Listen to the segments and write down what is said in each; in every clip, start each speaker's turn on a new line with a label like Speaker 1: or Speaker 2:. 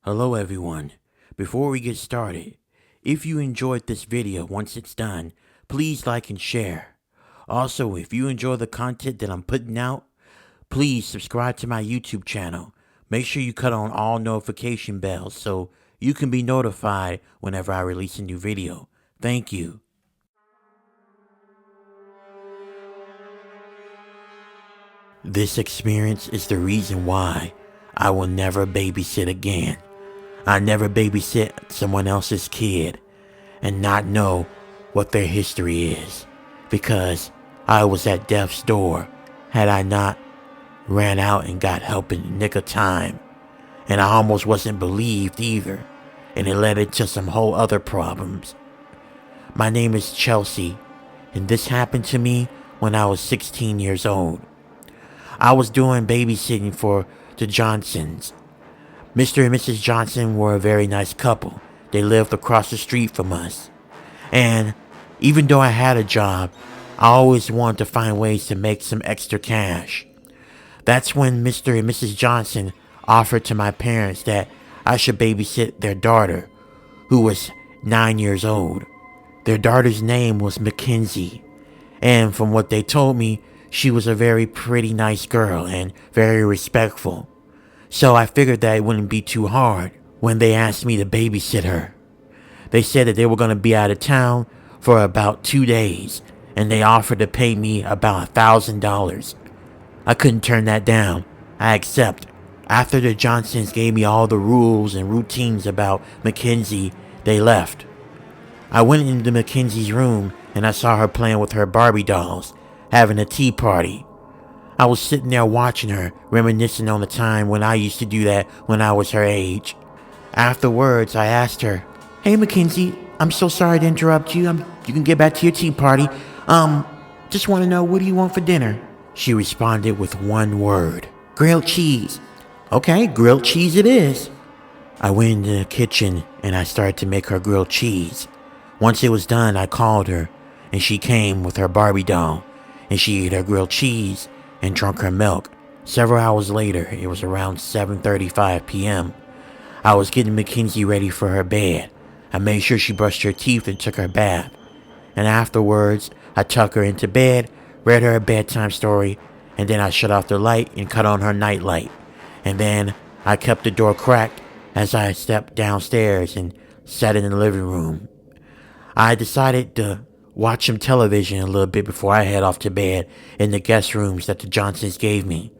Speaker 1: Hello everyone. Before we get started, if you enjoyed this video once it's done, please like and share. Also, if you enjoy the content that I'm putting out, please subscribe to my YouTube channel. Make sure you cut on all notification bells so you can be notified whenever I release a new video. Thank you. This experience is the reason why I will never babysit again. I never babysit someone else's kid and not know what their history is, because I was at death's door had I not ran out and got help in the nick of time. And I almost wasn't believed either, and it led into some whole other problems. My name is Chelsea, and this happened to me when I was 16 years old. I was doing babysitting for the Johnsons. Mr. and Mrs. Johnson were a very nice couple. They lived across the street from us. And even though I had a job, I always wanted to find ways to make some extra cash. That's when Mr. and Mrs. Johnson offered to my parents that I should babysit their daughter, who was 9 years old. Their daughter's name was Mackenzie, and from what they told me, she was a very pretty nice girl and very respectful. So I figured that it wouldn't be too hard when they asked me to babysit her. They said that they were going to be out of town for about 2 days, and they offered to pay me about $1,000. I couldn't turn that down. I accept. After the Johnsons gave me all the rules and routines about Mackenzie, they left. I went into Mackenzie's room and I saw her playing with her Barbie dolls, having a tea party. I was sitting there watching her, reminiscing on the time when I used to do that when I was her age. Afterwards, I asked her, "Hey Mackenzie, I'm so sorry to interrupt you. You can get back to your tea party. Just want to know, what do you want for dinner?" She responded with one word: "Grilled cheese." "Okay, grilled cheese it is." I went into the kitchen and I started to make her grilled cheese. Once it was done, I called her, and she came with her Barbie doll, and she ate her grilled cheese and drank her milk. Several hours later, it was around 7:35 p.m. I was getting Mackenzie ready for her bed. I made sure she brushed her teeth and took her bath. And afterwards, I tucked her into bed, read her a bedtime story, and then I shut off the light and cut on her night light. And then I kept the door cracked as I stepped downstairs and sat in the living room. I decided to watch some television a little bit before I head off to bed in the guest rooms that the Johnsons gave me.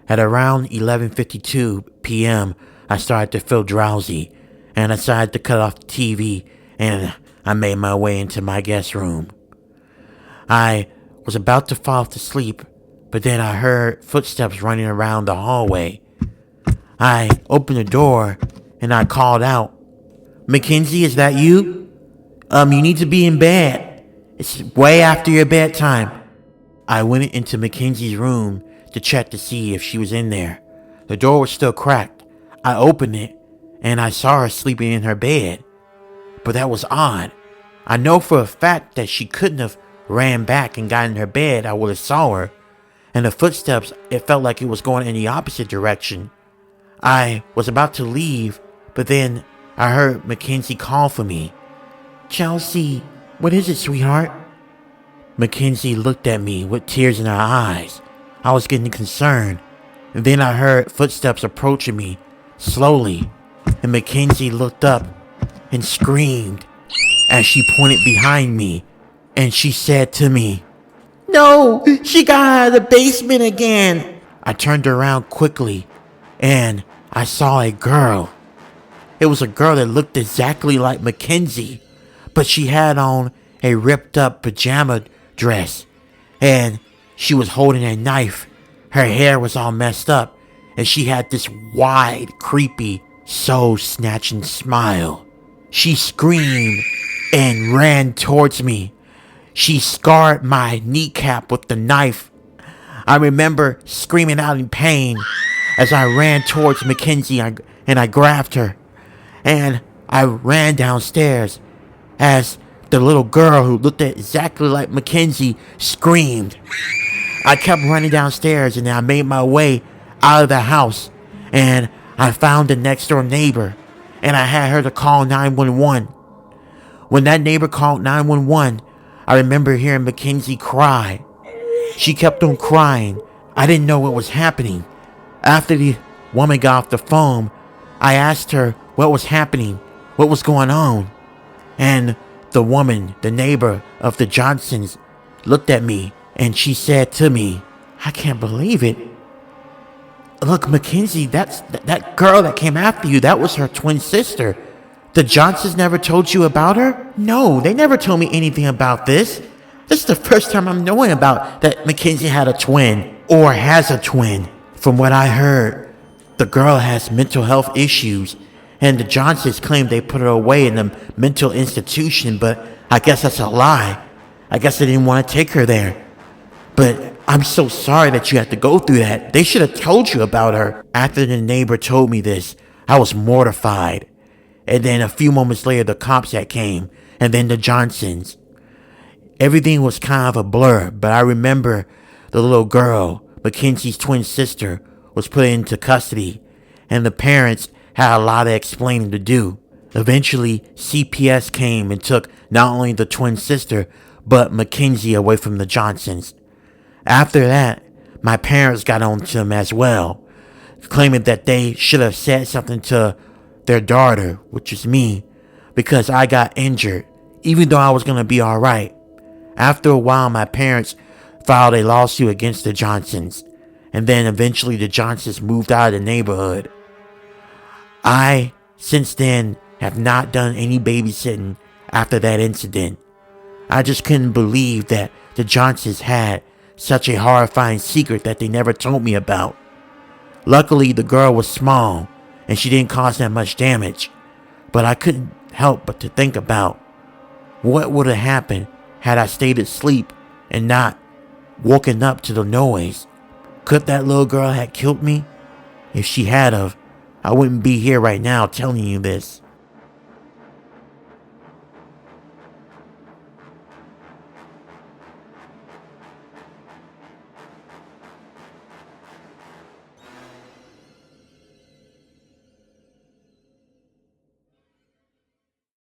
Speaker 1: At around 11:52 p.m., I started to feel drowsy, and I decided to cut off the TV, and I made my way into my guest room. I was about to fall to sleep, but then I heard footsteps running around the hallway. I opened the door, and I called out, "Mackenzie, is that you? You need to be in bed. It's way after your bedtime." I went into Mackenzie's room to check to see if she was in there. The door was still cracked. I opened it, and I saw her sleeping in her bed. But that was odd. I know for a fact that she couldn't have ran back and got in her bed. I would have saw her. And the footsteps, it felt like it was going in the opposite direction. I was about to leave, but then I heard Mackenzie call for me. "Chelsea, what is it, sweetheart?" Mackenzie looked at me with tears in her eyes. I was getting concerned. And then I heard footsteps approaching me, slowly. And Mackenzie looked up and screamed as she pointed behind me. And she said to me, "No, she got out of the basement again." I turned around quickly and I saw a girl. It was a girl that looked exactly like Mackenzie, but she had on a ripped up pajama dress, and she was holding a knife. Her hair was all messed up, and she had this wide, creepy, soul-snatching smile. She screamed and ran towards me. She scarred my kneecap with the knife. I remember screaming out in pain as I ran towards Mackenzie, and I grabbed her, and I ran downstairs as the little girl who looked exactly like Mackenzie screamed. I kept running downstairs, and I made my way out of the house, and I found the next door neighbor. and I had her to call 911. When that neighbor called 911, I remember hearing Mackenzie cry. She kept on crying. I didn't know what was happening. After the woman got off the phone, I asked her what was happening, what was going on. And the woman, the neighbor of the Johnsons, looked at me and she said to me, "I can't believe it. Look, Mackenzie, that girl that came after you, that was her twin sister. The Johnsons never told you about her?" "No, they never told me anything about this. This is the first time I'm knowing about that Mackenzie had a twin, or has a twin. From what I heard, the girl has mental health issues, and the Johnsons claim they put her away in a mental institution, but I guess that's a lie. I guess they didn't want to take her there. But I'm so sorry that you had to go through that. They should have told you about her." After the neighbor told me this, I was mortified. And then a few moments later, the cops had came, and then the Johnsons. Everything was kind of a blur, but I remember the little girl, Mackenzie's twin sister, was put into custody, and the parents had a lot of explaining to do. Eventually, CPS came and took not only the twin sister, but Mackenzie away from the Johnsons. After that, my parents got on to them as well, claiming that they should have said something to their daughter, which is me, because I got injured, even though I was going to be alright. After a while, my parents filed a lawsuit against the Johnsons, and then eventually the Johnsons moved out of the neighborhood. I, since then, have not done any babysitting after that incident. I just couldn't believe that the Johnsons had such a horrifying secret that they never told me about. Luckily, the girl was small, and she didn't cause that much damage, but I couldn't help but to think about what would have happened had I stayed asleep and not woken up to the noise. Could that little girl have killed me? If she had of, I wouldn't be here right now telling you this.